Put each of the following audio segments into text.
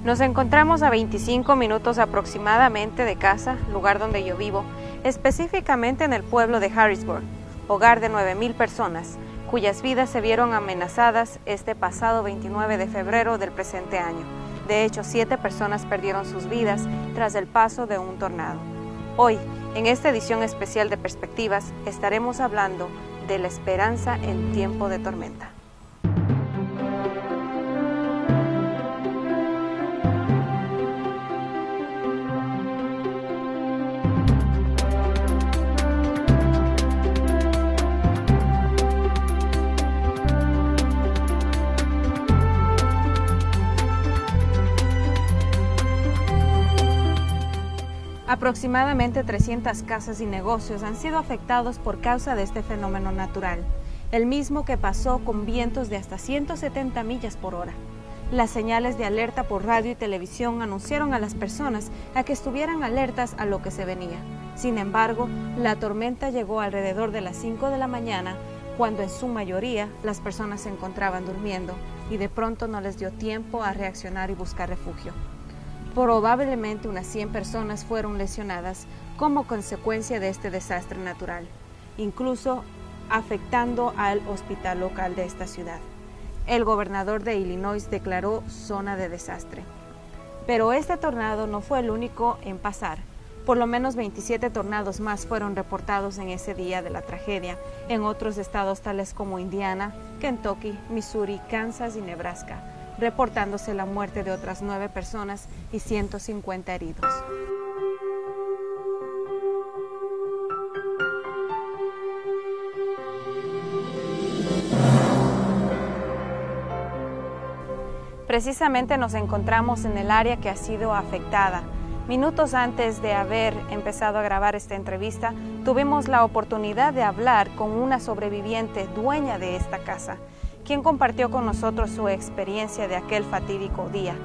Nos encontramos a 25 minutos aproximadamente de casa, lugar donde yo vivo, específicamente en el pueblo de Harrisburg, hogar de 9,000 personas, cuyas vidas se vieron amenazadas este pasado 29 de febrero del presente año. De hecho, 7 personas perdieron sus vidas tras el paso de un tornado. Hoy, en esta edición especial de Perspectivas, estaremos hablando de la esperanza en tiempo de tormenta. Aproximadamente 300 casas y negocios han sido afectados por causa de este fenómeno natural, el mismo que pasó con vientos de hasta 170 millas por hora. Las señales de alerta por radio y televisión anunciaron a las personas a que estuvieran alertas a lo que se venía. Sin embargo, la tormenta llegó alrededor de las 5 de la mañana, cuando en su mayoría las personas se encontraban durmiendo y de pronto no les dio tiempo a reaccionar y buscar refugio. Probablemente unas 100 personas fueron lesionadas como consecuencia de este desastre natural, incluso afectando al hospital local de esta ciudad. El gobernador de Illinois declaró zona de desastre. Pero este tornado no fue el único en pasar. Por lo menos 27 tornados más fueron reportados en ese día de la tragedia en otros estados tales como Indiana, Kentucky, Missouri, Kansas y Nebraska, reportándose la muerte de otras 9 personas y 150 heridos. Precisamente nos encontramos en el área que ha sido afectada. Minutos antes de haber empezado a grabar esta entrevista, tuvimos la oportunidad de hablar con una sobreviviente dueña de esta casa, quien compartió con nosotros su experiencia de aquel fatídico día,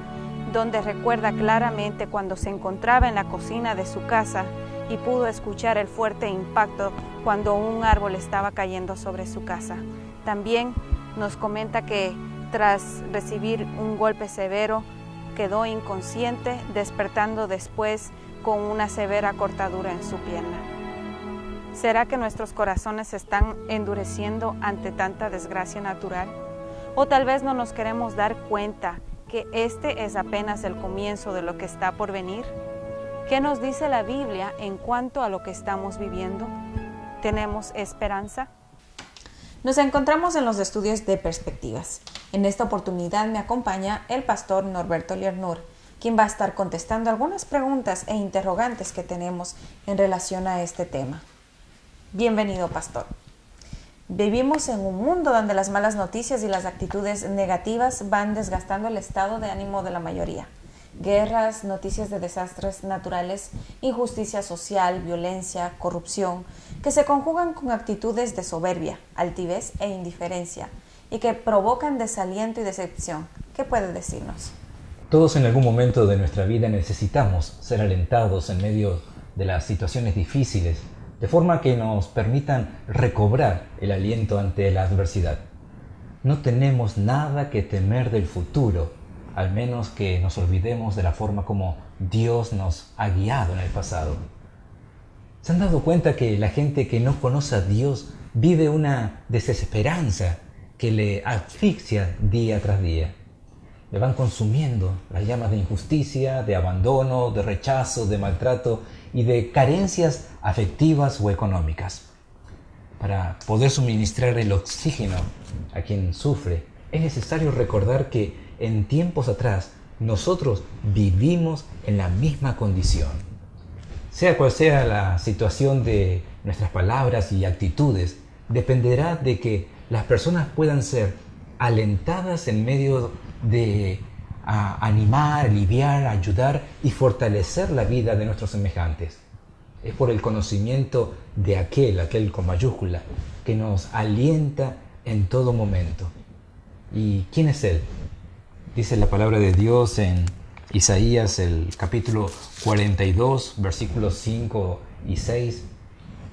donde recuerda claramente cuando se encontraba en la cocina de su casa y pudo escuchar el fuerte impacto cuando un árbol estaba cayendo sobre su casa. También nos comenta que tras recibir un golpe severo, quedó inconsciente, despertando después con una severa cortadura en su pierna. ¿Será que nuestros corazones se están endureciendo ante tanta desgracia natural? ¿O tal vez no nos queremos dar cuenta que este es apenas el comienzo de lo que está por venir? ¿Qué nos dice la Biblia en cuanto a lo que estamos viviendo? ¿Tenemos esperanza? Nos encontramos en los estudios de Perspectivas. En esta oportunidad me acompaña el pastor Norberto Liernur, quien va a estar contestando algunas preguntas e interrogantes que tenemos en relación a este tema. Bienvenido, pastor. Vivimos en un mundo donde las malas noticias y las actitudes negativas van desgastando el estado de ánimo de la mayoría. Guerras, noticias de desastres naturales, injusticia social, violencia, corrupción, que se conjugan con actitudes de soberbia, altivez e indiferencia, y que provocan desaliento y decepción. ¿Qué puede decirnos? Todos en algún momento de nuestra vida necesitamos ser alentados en medio de las situaciones difíciles, de forma que nos permitan recobrar el aliento ante la adversidad. No tenemos nada que temer del futuro, al menos que nos olvidemos de la forma como Dios nos ha guiado en el pasado. ¿Se han dado cuenta que la gente que no conoce a Dios vive una desesperanza que le asfixia día tras día? Le van consumiendo las llamas de injusticia, de abandono, de rechazo, de maltrato y de carencias afectivas o económicas. Para poder suministrar el oxígeno a quien sufre, es necesario recordar que en tiempos atrás nosotros vivimos en la misma condición. Sea cual sea la situación de nuestras palabras y actitudes, dependerá de que las personas puedan ser alentadas en medio de animar, aliviar, ayudar y fortalecer la vida de nuestros semejantes. Es por el conocimiento de aquel con mayúscula, que nos alienta en todo momento. ¿Y quién es Él? Dice la palabra de Dios en Isaías, el capítulo 42, versículos 5 y 6.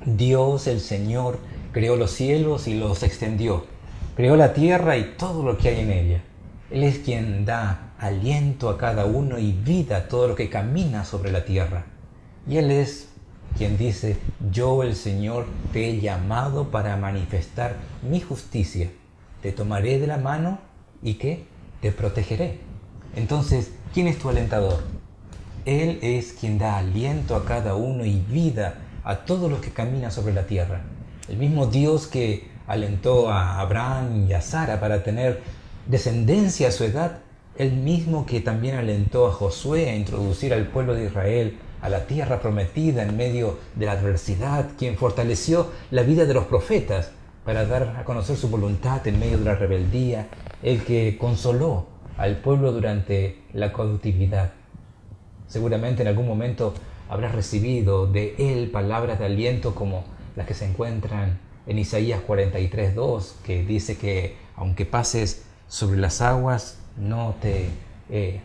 Dios, el Señor, creó los cielos y los extendió. Creó la tierra y todo lo que hay en ella. Él es quien da aliento a cada uno y vida a todo lo que camina sobre la tierra. Y Él es quien dice: yo, el Señor, te he llamado para manifestar mi justicia. Te tomaré de la mano y ¿qué? Te protegeré. Entonces, ¿quién es tu alentador? Él es quien da aliento a cada uno y vida a todos los que caminan sobre la tierra. El mismo Dios que alentó a Abraham y a Sara para tener descendencia a su edad, el mismo que también alentó a Josué a introducir al pueblo de Israel a la tierra prometida en medio de la adversidad, quien fortaleció la vida de los profetas para dar a conocer su voluntad en medio de la rebeldía, el que consoló al pueblo durante la cautividad. Seguramente en algún momento habrás recibido de Él palabras de aliento como las que se encuentran en Isaías 43:2, que dice que aunque pases sobre las aguas no te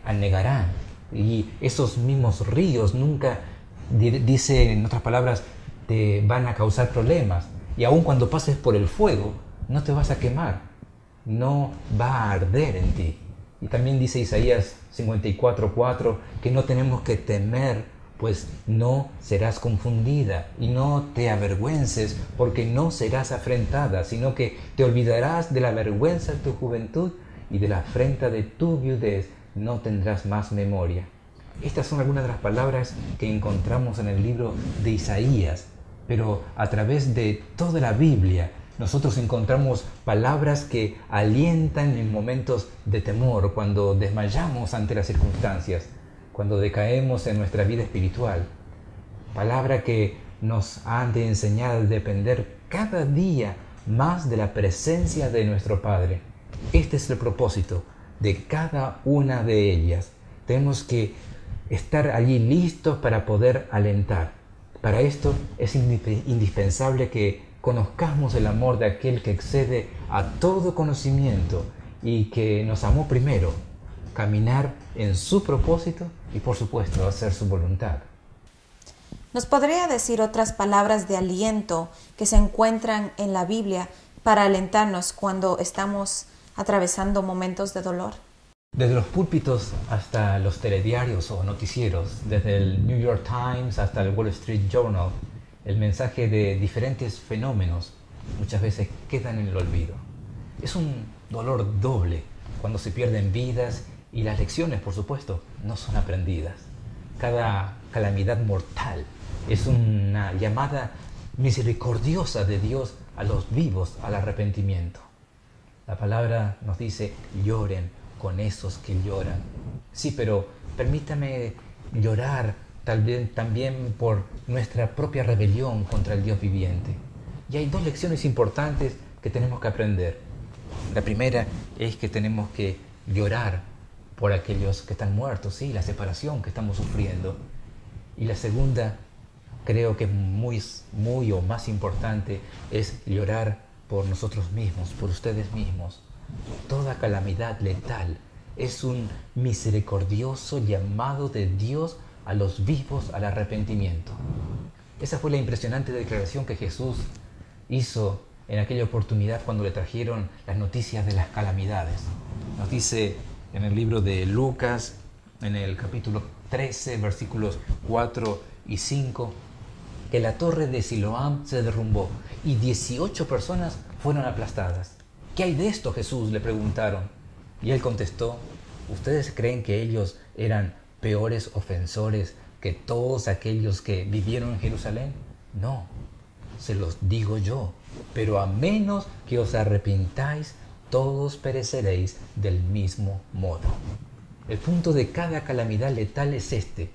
anegarán. Y esos mismos ríos nunca, dice en otras palabras, te van a causar problemas. Y aun cuando pases por el fuego, no te vas a quemar, no va a arder en ti. Y también dice Isaías 54:4 que no tenemos que temer, pues no serás confundida y no te avergüences, porque no serás afrentada, sino que te olvidarás de la vergüenza de tu juventud y de la afrenta de tu viudez no tendrás más memoria. Estas son algunas de las palabras que encontramos en el libro de Isaías, pero a través de toda la Biblia nosotros encontramos palabras que alientan en momentos de temor, cuando desmayamos ante las circunstancias, cuando decaemos en nuestra vida espiritual. Palabra que nos han de enseñar a depender cada día más de la presencia de nuestro Padre. Este es el propósito de cada una de ellas. Tenemos que estar allí listos para poder alentar. Para esto es indispensable que conozcamos el amor de aquel que excede a todo conocimiento y que nos amó primero, caminar en su propósito y por supuesto hacer su voluntad. ¿Nos podría decir otras palabras de aliento que se encuentran en la Biblia para alentarnos cuando estamos atravesando momentos de dolor? Desde los púlpitos hasta los telediarios o noticieros, desde el New York Times hasta el Wall Street Journal, el mensaje de diferentes fenómenos muchas veces quedan en el olvido. Es un dolor doble cuando se pierden vidas y las lecciones, por supuesto, no son aprendidas. Cada calamidad mortal es una llamada misericordiosa de Dios a los vivos al arrepentimiento. La palabra nos dice: lloren con esos que lloran. Sí, pero permítame llorar también por nuestra propia rebelión contra el Dios viviente. Y hay dos lecciones importantes que tenemos que aprender. La primera es que tenemos que llorar por aquellos que están muertos, sí, la separación que estamos sufriendo. Y la segunda, creo que es muy o más importante, es llorar por nosotros mismos, por ustedes mismos. Toda calamidad letal es un misericordioso llamado de Dios a los vivos al arrepentimiento. Esa fue la impresionante declaración que Jesús hizo en aquella oportunidad cuando le trajeron las noticias de las calamidades. Nos dice en el libro de Lucas, en el capítulo 13, versículos 4 y 5, que la torre de Siloam se derrumbó y 18 personas fueron aplastadas. ¿Qué hay de esto, Jesús?, le preguntaron. Y él contestó: ¿ustedes creen que ellos eran peores ofensores que todos aquellos que vivieron en Jerusalén? No, se los digo yo, pero a menos que os arrepintáis, todos pereceréis del mismo modo. El punto de cada calamidad letal es este: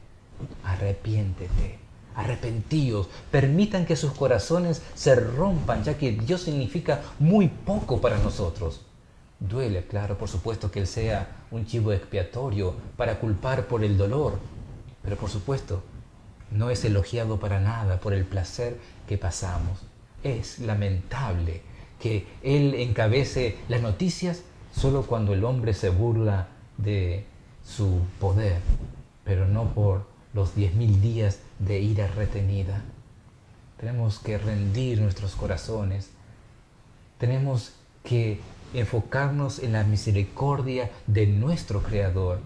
arrepiéntete, arrepentíos, permitan que sus corazones se rompan, ya que Dios significa muy poco para nosotros. Duele, claro, por supuesto, que Él sea un chivo expiatorio para culpar por el dolor, pero por supuesto no es elogiado para nada por el placer que pasamos. Es lamentable que Él encabece las noticias solo cuando el hombre se burla de su poder, pero no por los 10.000 días de ira retenida. Tenemos que rendir nuestros corazones. Tenemos que enfocarnos en la misericordia de nuestro Creador.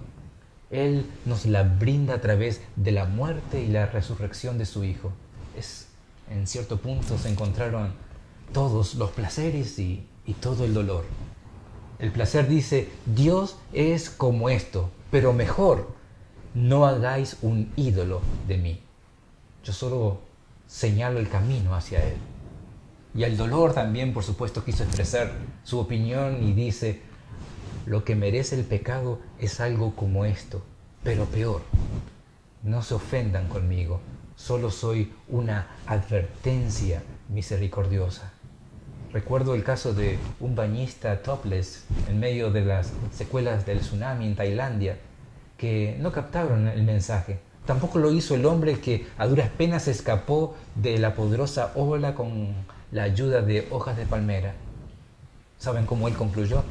Él nos la brinda a través de la muerte y la resurrección de su Hijo. En cierto punto se encontraron todos los placeres y todo el dolor. El placer dice, Dios es como esto, pero mejor, no hagáis un ídolo de mí. Yo solo señalo el camino hacia Él. Y el dolor también, por supuesto, quiso expresar su opinión y dice, lo que merece el pecado es algo como esto, pero peor. No se ofendan conmigo, solo soy una advertencia misericordiosa. Recuerdo el caso de un bañista topless en medio de las secuelas del tsunami en Tailandia, que no captaron el mensaje. Tampoco lo hizo el hombre que a duras penas escapó de la poderosa ola con la ayuda de hojas de palmera. ¿Saben cómo él concluyó?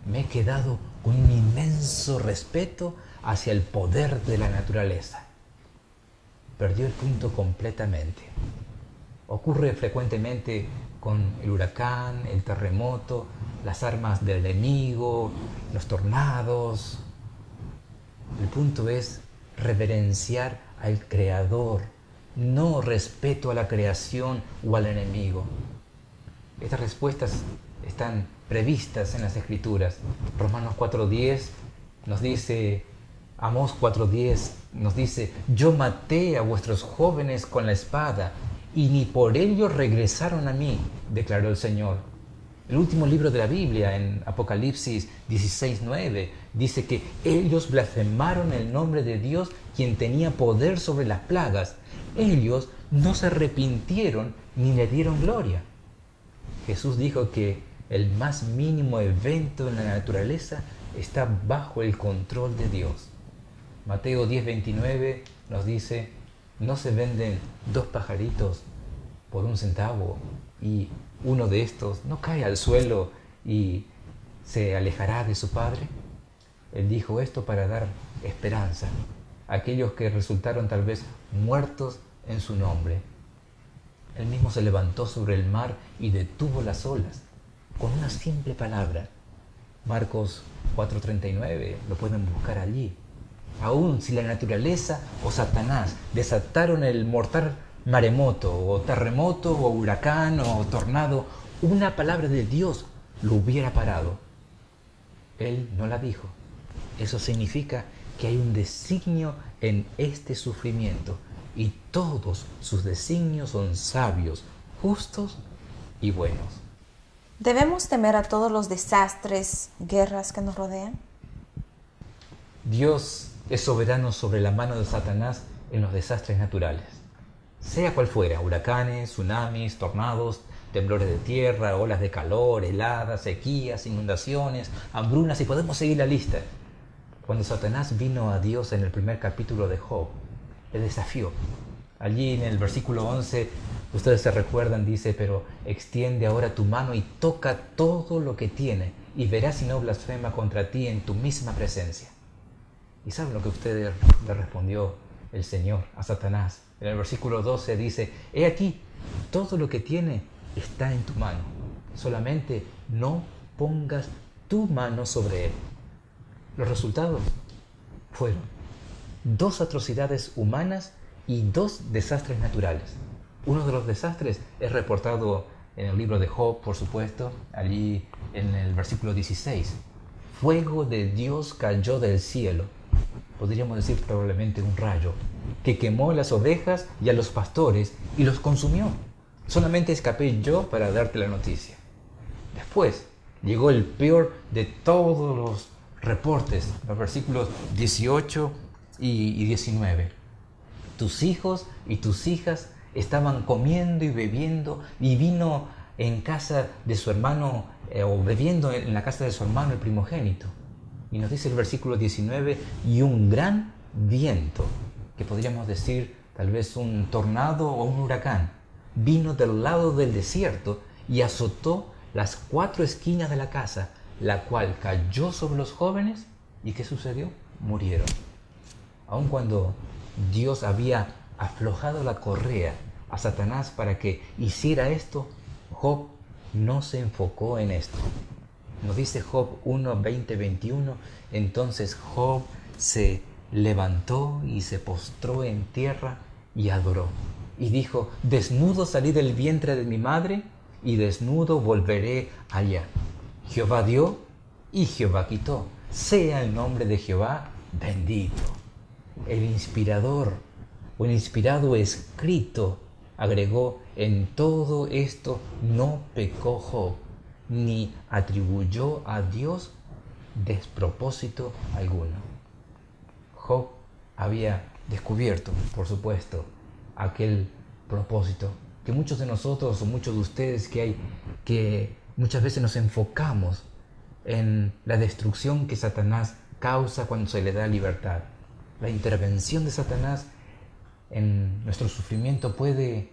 Me he quedado con un inmenso respeto hacia el poder de la naturaleza. Perdió el punto completamente. Ocurre frecuentemente con el huracán, el terremoto, las armas del enemigo, los tornados. El punto es reverenciar al Creador, no respeto a la creación o al enemigo. Estas respuestas están previstas en las Escrituras. Romanos 4:10 nos dice, Amós 4:10 nos dice, yo maté a vuestros jóvenes con la espada, y ni por ello regresaron a mí, declaró el Señor. El último libro de la Biblia, en Apocalipsis 16:9, dice que ellos blasfemaron el nombre de Dios, quien tenía poder sobre las plagas. Ellos no se arrepintieron ni le dieron gloria. Jesús dijo que el más mínimo evento en la naturaleza está bajo el control de Dios. Mateo 10:29 nos dice, ¿no se venden 2 pajaritos por 1 centavo y uno de estos no cae al suelo y se alejará de su padre? Él dijo esto para dar esperanza a aquellos que resultaron tal vez muertos en su nombre. Él mismo se levantó sobre el mar y detuvo las olas con una simple palabra. Marcos 4:39, lo pueden buscar allí. Aún si la naturaleza o Satanás desataron el mortal maremoto o terremoto o huracán o tornado, una palabra de Dios lo hubiera parado. Él no la dijo. Eso significa que hay un designio en este sufrimiento y todos sus designios son sabios, justos y buenos. ¿Debemos temer a todos los desastres, guerras que nos rodean? Dios es soberano sobre la mano de Satanás en los desastres naturales. Sea cual fuera, huracanes, tsunamis, tornados, temblores de tierra, olas de calor, heladas, sequías, inundaciones, hambrunas, y podemos seguir la lista. Cuando Satanás vino a Dios en el primer capítulo de Job, le desafió. Allí en el versículo 11, ustedes se recuerdan, dice, pero extiende ahora tu mano y toca todo lo que tiene, y verás si no blasfema contra ti en tu misma presencia. ¿Y saben lo que usted le respondió el Señor a Satanás? En el versículo 12 dice, he aquí, todo lo que tiene está en tu mano, solamente no pongas tu mano sobre él. Los resultados fueron 2 atrocidades humanas y 2 desastres naturales. Uno de los desastres es reportado en el libro de Job, por supuesto, allí en el versículo 16. Fuego de Dios cayó del cielo, podríamos decir probablemente un rayo, que quemó las ovejas y a los pastores y los consumió. Solamente escapé yo para darte la noticia. Después llegó el peor de todos los reportes, los versículos 18 y 19. Tus hijos y tus hijas estaban comiendo y bebiendo, y vino en casa de su hermano, o bebiendo en la casa de su hermano el primogénito. Y nos dice el versículo 19, y un gran viento, que podríamos decir tal vez un tornado o un huracán, vino del lado del desierto y azotó las 4 esquinas de la casa, la cual cayó sobre los jóvenes. ¿Y qué sucedió? Murieron. Aun cuando Dios había aflojado la correa a Satanás para que hiciera esto, Job no se enfocó en esto. Nos dice Job 1, 20, 21. Entonces Job se levantó y se postró en tierra y adoró. Y dijo: desnudo salí del vientre de mi madre, y desnudo volveré allá. Jehová dio y Jehová quitó. Sea el nombre de Jehová bendito. El inspirador o el inspirado escrito agregó: en todo esto no pecó Job, ni atribuyó a Dios despropósito alguno. Job había descubierto, por supuesto, aquel propósito que muchos de nosotros o muchos de ustedes que muchas veces nos enfocamos en la destrucción que Satanás causa cuando se le da libertad. La intervención de Satanás en nuestro sufrimiento puede,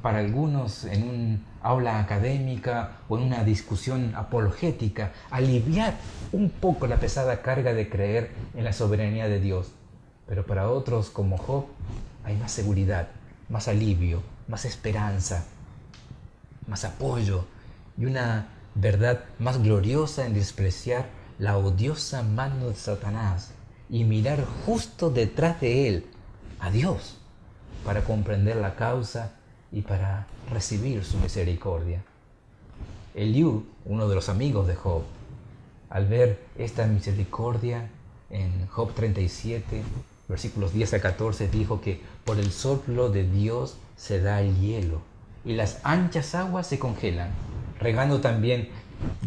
para algunos, en un aula académica o en una discusión apologética, aliviar un poco la pesada carga de creer en la soberanía de Dios. Pero para otros, como Job, hay más seguridad, más alivio, más esperanza, más apoyo y una verdad más gloriosa en despreciar la odiosa mano de Satanás y mirar justo detrás de él a Dios para comprender la causa y para recibir su misericordia. Eliú, uno de los amigos de Job, al ver esta misericordia en Job 37, versículos 10 a 14, dijo que por el soplo de Dios se da el hielo y las anchas aguas se congelan. Regando también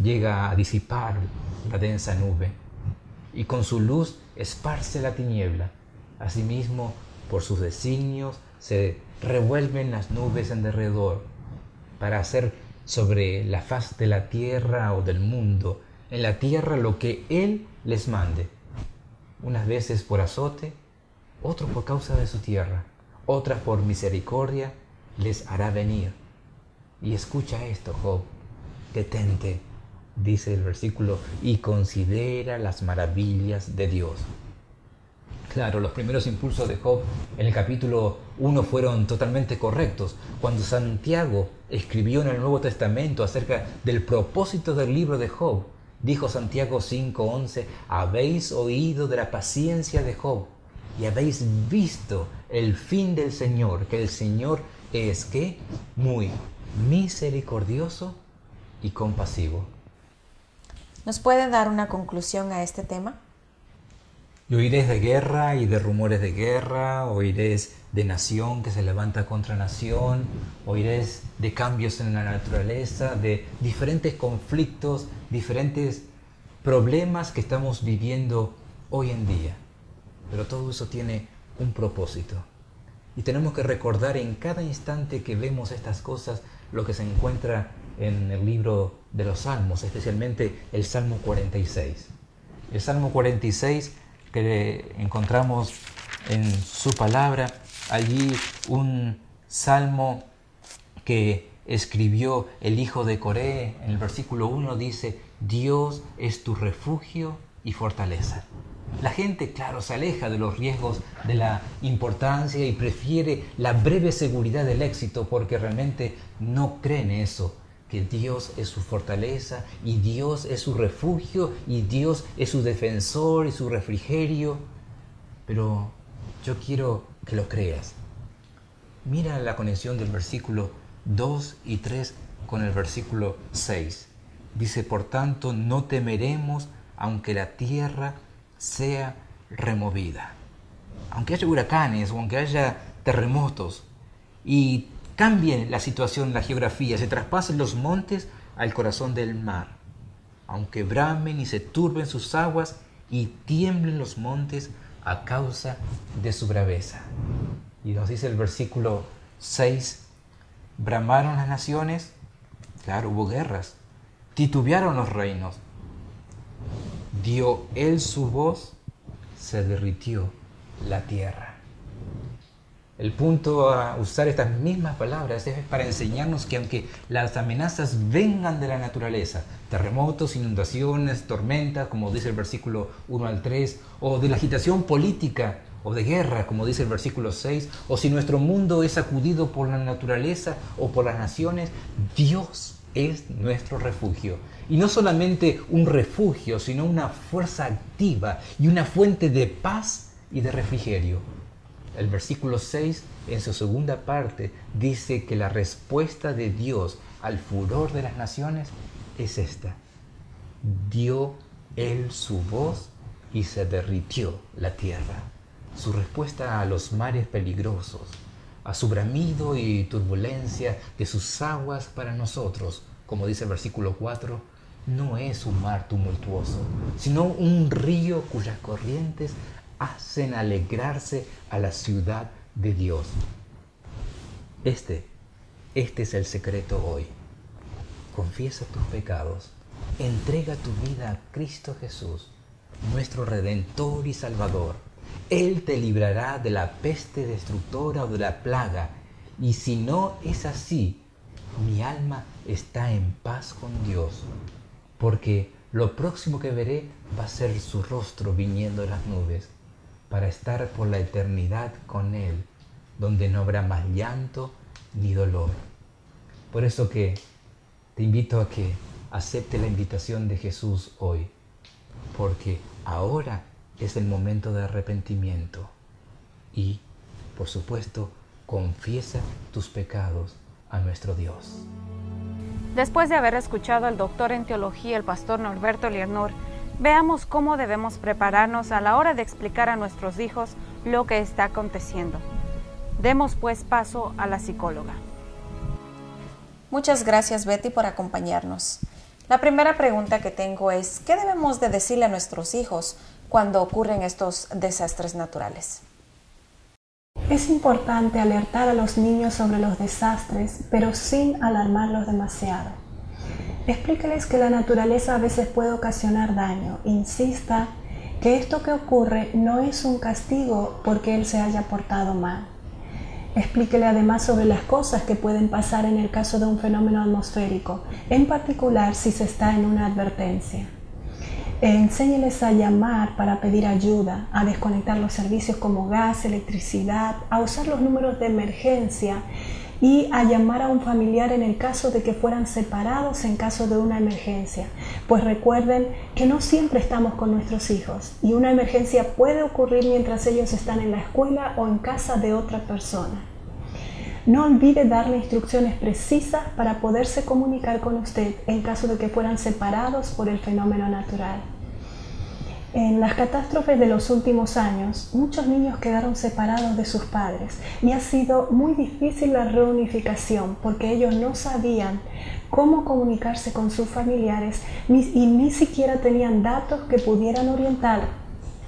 llega a disipar la densa nube y con su luz esparce la tiniebla. Asimismo, por sus designios se revuelven las nubes en derredor para hacer sobre la faz de la tierra o del mundo, en la tierra, lo que Él les mande. Unas veces por azote, otros por causa de su tierra, otras por misericordia les hará venir. Y escucha esto, Job, detente, dice el versículo, y considera las maravillas de Dios. Claro, los primeros impulsos de Job en el capítulo 1 fueron totalmente correctos. Cuando Santiago escribió en el Nuevo Testamento acerca del propósito del libro de Job, dijo Santiago 5:11, habéis oído de la paciencia de Job y habéis visto el fin del Señor, que el Señor es, ¿qué? Muy misericordioso y compasivo. ¿Nos puede dar una conclusión a este tema? Y oiréis de guerra y de rumores de guerra, oiréis de nación que se levanta contra nación, oiréis de cambios en la naturaleza, de diferentes conflictos, diferentes problemas que estamos viviendo hoy en día. Pero todo eso tiene un propósito. Y tenemos que recordar en cada instante que vemos estas cosas lo que se encuentra en el libro de los Salmos, especialmente el Salmo 46. El Salmo 46 que encontramos en su palabra, allí un salmo que escribió el hijo de Coré. En el versículo 1 dice: Dios es tu refugio y fortaleza. La gente, claro, se aleja de los riesgos, de la importancia y prefiere la breve seguridad del éxito porque realmente no creen eso, que Dios es su fortaleza y Dios es su refugio y Dios es su defensor y su refrigerio. Pero yo quiero que lo creas. Mira la conexión del versículo 2 y 3 con el versículo 6. Dice: por tanto, no temeremos aunque la tierra sea removida. Aunque haya huracanes o aunque haya terremotos y cambien la situación, la geografía, se traspasen los montes al corazón del mar, aunque bramen y se turben sus aguas y tiemblen los montes a causa de su braveza. Y nos dice el versículo 6, bramaron las naciones, claro, hubo guerras, titubearon los reinos, dio él su voz, se derritió la tierra. El punto a usar estas mismas palabras es para enseñarnos que aunque las amenazas vengan de la naturaleza, terremotos, inundaciones, tormentas, como dice el versículo 1 al 3, o de la agitación política o de guerra, como dice el versículo 6, o si nuestro mundo es sacudido por la naturaleza o por las naciones, Dios es nuestro refugio. Y no solamente un refugio, sino una fuerza activa y una fuente de paz y de refrigerio. El versículo 6, en su segunda parte, dice que la respuesta de Dios al furor de las naciones es esta: dio Él su voz y se derritió la tierra. Su respuesta a los mares peligrosos, a su bramido y turbulencia de sus aguas para nosotros, como dice el versículo 4, no es un mar tumultuoso, sino un río cuyas corrientes hacen alegrarse a la ciudad de Dios. Este es el secreto hoy. Confiesa tus pecados, entrega tu vida a Cristo Jesús, nuestro Redentor y Salvador. Él te librará de la peste destructora o de la plaga. Y si no es así, mi alma está en paz con Dios, porque lo próximo que veré va a ser su rostro viniendo de las nubes, para estar por la eternidad con Él, donde no habrá más llanto ni dolor. Por eso que te invito a que acepte la invitación de Jesús hoy, porque ahora es el momento de arrepentimiento y, por supuesto, confiesa tus pecados a nuestro Dios. Después de haber escuchado al doctor en teología, el pastor Norberto Liernur, veamos cómo debemos prepararnos a la hora de explicar a nuestros hijos lo que está aconteciendo. Demos pues paso a la psicóloga. Muchas gracias, Betty, por acompañarnos. La primera pregunta que tengo es, ¿qué debemos de decirle a nuestros hijos cuando ocurren estos desastres naturales? Es importante alertar a los niños sobre los desastres, pero sin alarmarlos demasiado. Explíqueles que la naturaleza a veces puede ocasionar daño. Insista que esto que ocurre no es un castigo porque él se haya portado mal. Explíquele además sobre las cosas que pueden pasar en el caso de un fenómeno atmosférico, en particular si se está en una advertencia. Enséñeles a llamar para pedir ayuda, a desconectar los servicios como gas, electricidad, a usar los números de emergencia y a llamar a un familiar en el caso de que fueran separados en caso de una emergencia. Pues recuerden que no siempre estamos con nuestros hijos y una emergencia puede ocurrir mientras ellos están en la escuela o en casa de otra persona. No olvide darle instrucciones precisas para poderse comunicar con usted en caso de que fueran separados por el fenómeno natural. En las catástrofes de los últimos años, muchos niños quedaron separados de sus padres y ha sido muy difícil la reunificación porque ellos no sabían cómo comunicarse con sus familiares y ni siquiera tenían datos que pudieran orientar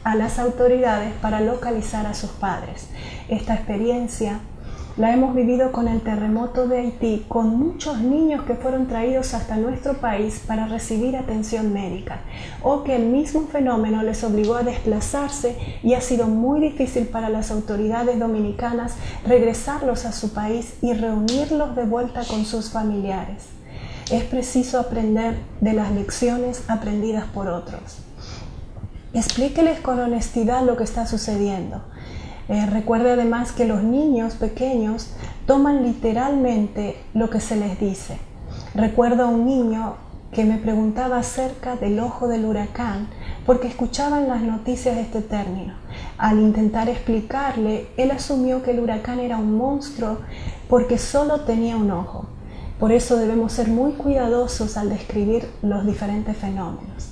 a las autoridades para localizar a sus padres. Esta experiencia la hemos vivido con el terremoto de Haití, con muchos niños que fueron traídos hasta nuestro país para recibir atención médica, o que el mismo fenómeno les obligó a desplazarse y ha sido muy difícil para las autoridades dominicanas regresarlos a su país y reunirlos de vuelta con sus familiares. Es preciso aprender de las lecciones aprendidas por otros. Explíqueles con honestidad lo que está sucediendo. Recuerde además que los niños pequeños toman literalmente lo que se les dice. Recuerdo a un niño que me preguntaba acerca del ojo del huracán porque escuchaba en las noticias este término. Al intentar explicarle, él asumió que el huracán era un monstruo porque solo tenía un ojo. Por eso debemos ser muy cuidadosos al describir los diferentes fenómenos.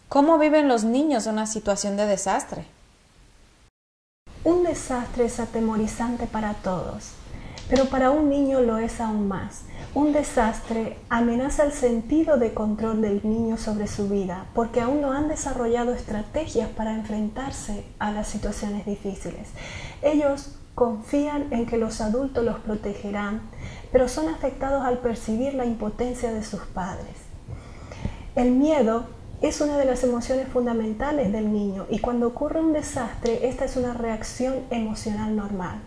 ¿Cómo viven los niños una situación de desastre? Un desastre es atemorizante para todos, pero para un niño lo es aún más. Un desastre amenaza el sentido de control del niño sobre su vida, porque aún no han desarrollado estrategias para enfrentarse a las situaciones difíciles. Ellos confían en que los adultos los protegerán, pero son afectados al percibir la impotencia de sus padres. El miedo es una de las emociones fundamentales del niño y cuando ocurre un desastre, esta es una reacción emocional normal.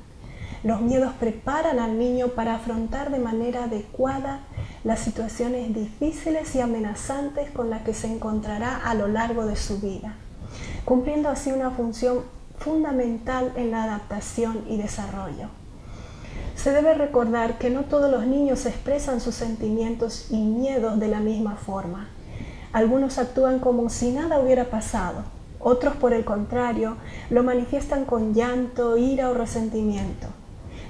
Los miedos preparan al niño para afrontar de manera adecuada las situaciones difíciles y amenazantes con las que se encontrará a lo largo de su vida, cumpliendo así una función fundamental en la adaptación y desarrollo. Se debe recordar que no todos los niños expresan sus sentimientos y miedos de la misma forma. Algunos actúan como si nada hubiera pasado. Otros, por el contrario, lo manifiestan con llanto, ira o resentimiento.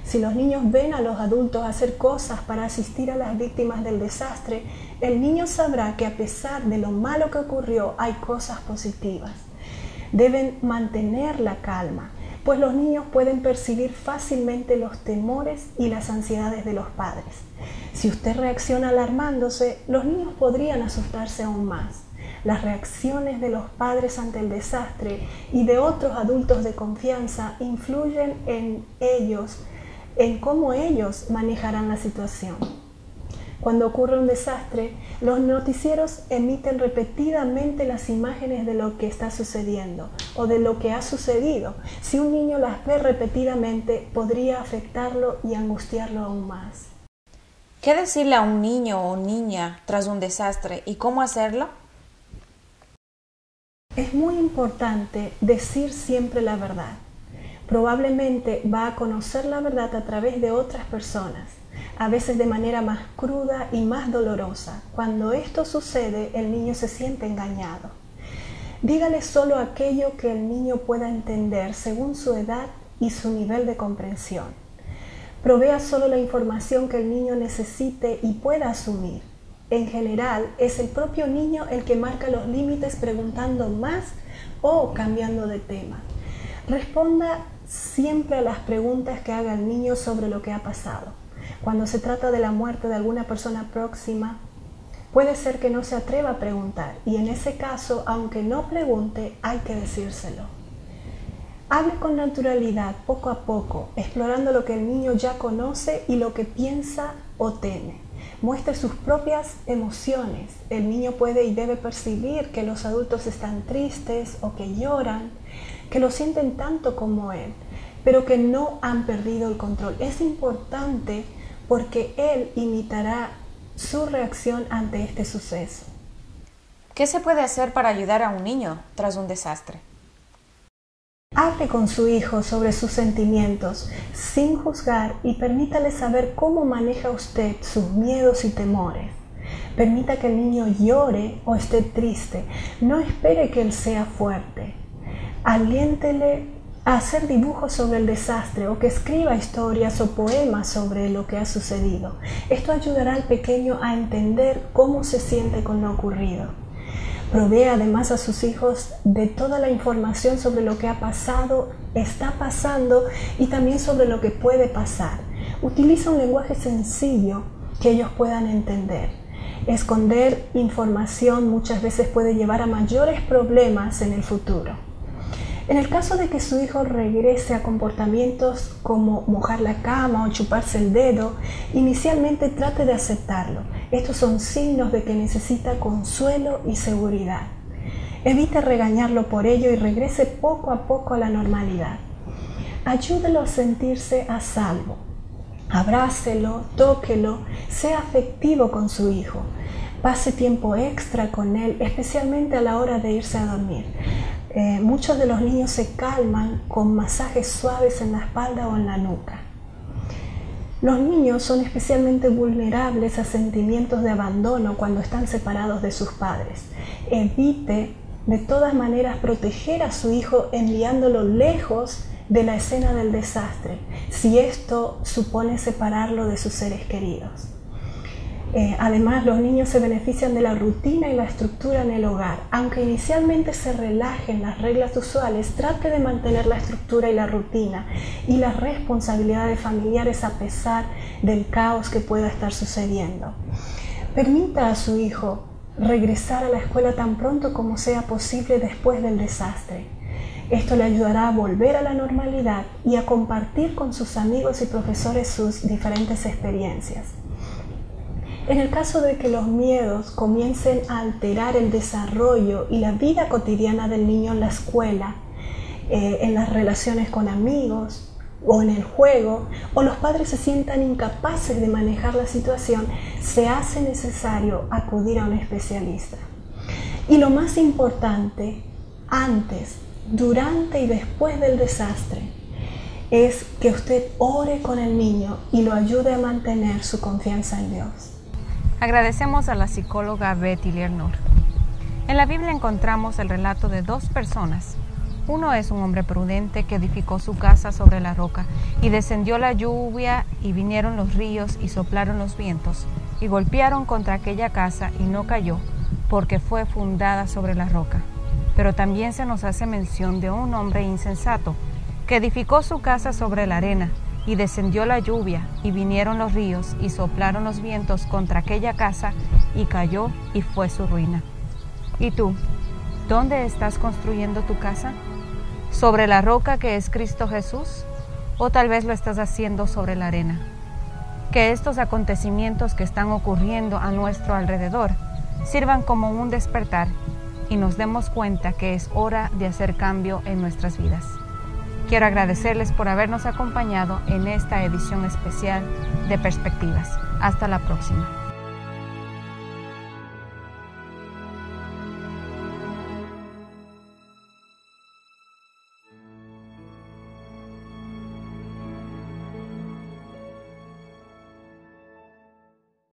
Si los niños ven a los adultos hacer cosas para asistir a las víctimas del desastre, el niño sabrá que a pesar de lo malo que ocurrió, hay cosas positivas. Deben mantener la calma, pues los niños pueden percibir fácilmente los temores y las ansiedades de los padres. Si usted reacciona alarmándose, los niños podrían asustarse aún más. Las reacciones de los padres ante el desastre y de otros adultos de confianza influyen en cómo ellos manejarán la situación. Cuando ocurre un desastre, los noticieros emiten repetidamente las imágenes de lo que está sucediendo o de lo que ha sucedido. Si un niño las ve repetidamente, podría afectarlo y angustiarlo aún más. ¿Qué decirle a un niño o niña tras un desastre y cómo hacerlo? Es muy importante decir siempre la verdad. Probablemente va a conocer la verdad a través de otras personas, a veces de manera más cruda y más dolorosa. Cuando esto sucede, el niño se siente engañado. Dígale solo aquello que el niño pueda entender según su edad y su nivel de comprensión. Provea solo la información que el niño necesite y pueda asumir. En general, es el propio niño el que marca los límites preguntando más o cambiando de tema. Responda siempre a las preguntas que haga el niño sobre lo que ha pasado. Cuando se trata de la muerte de alguna persona próxima, puede ser que no se atreva a preguntar y en ese caso, aunque no pregunte, hay que decírselo. Hable con naturalidad, poco a poco, explorando lo que el niño ya conoce y lo que piensa o teme. Muestre sus propias emociones. El niño puede y debe percibir que los adultos están tristes o que lloran, que lo sienten tanto como él, pero que no han perdido el control. Es importante porque él imitará su reacción ante este suceso. ¿Qué se puede hacer para ayudar a un niño tras un desastre? Hable con su hijo sobre sus sentimientos sin juzgar y permítale saber cómo maneja usted sus miedos y temores. Permita que el niño llore o esté triste. No espere que él sea fuerte. Aliéntele a hacer dibujos sobre el desastre o que escriba historias o poemas sobre lo que ha sucedido. Esto ayudará al pequeño a entender cómo se siente con lo ocurrido. Provee además a sus hijos de toda la información sobre lo que ha pasado, está pasando y también sobre lo que puede pasar. Utiliza un lenguaje sencillo que ellos puedan entender. Esconder información muchas veces puede llevar a mayores problemas en el futuro. En el caso de que su hijo regrese a comportamientos como mojar la cama o chuparse el dedo, inicialmente trate de aceptarlo. Estos son signos de que necesita consuelo y seguridad. Evite regañarlo por ello y regrese poco a poco a la normalidad. Ayúdelo a sentirse a salvo. Abrácelo, tóquelo, sea afectivo con su hijo. Pase tiempo extra con él, especialmente a la hora de irse a dormir. Muchos de los niños se calman con masajes suaves en la espalda o en la nuca. Los niños son especialmente vulnerables a sentimientos de abandono cuando están separados de sus padres. Evite de todas maneras proteger a su hijo enviándolo lejos de la escena del desastre, si esto supone separarlo de sus seres queridos. Además, los niños se benefician de la rutina y la estructura en el hogar. Aunque inicialmente se relajen las reglas usuales, trate de mantener la estructura y la rutina y las responsabilidades familiares a pesar del caos que pueda estar sucediendo. Permita a su hijo regresar a la escuela tan pronto como sea posible después del desastre. Esto le ayudará a volver a la normalidad y a compartir con sus amigos y profesores sus diferentes experiencias. En el caso de que los miedos comiencen a alterar el desarrollo y la vida cotidiana del niño en la escuela, en las relaciones con amigos o en el juego, o los padres se sientan incapaces de manejar la situación, se hace necesario acudir a un especialista. Y lo más importante, antes, durante y después del desastre, es que usted ore con el niño y lo ayude a mantener su confianza en Dios. Agradecemos a la psicóloga Betty Liernor. En la Biblia encontramos el relato de dos personas. Uno es un hombre prudente que edificó su casa sobre la roca, y descendió la lluvia, y vinieron los ríos, y soplaron los vientos, y golpearon contra aquella casa, y no cayó, porque fue fundada sobre la roca. Pero también se nos hace mención de un hombre insensato, que edificó su casa sobre la arena, y descendió la lluvia, y vinieron los ríos, y soplaron los vientos contra aquella casa, y cayó, y fue su ruina. ¿Y tú? ¿Dónde estás construyendo tu casa? ¿Sobre la roca que es Cristo Jesús? ¿O tal vez lo estás haciendo sobre la arena? Que estos acontecimientos que están ocurriendo a nuestro alrededor sirvan como un despertar y nos demos cuenta que es hora de hacer cambio en nuestras vidas. Quiero agradecerles por habernos acompañado en esta edición especial de Perspectivas. Hasta la próxima.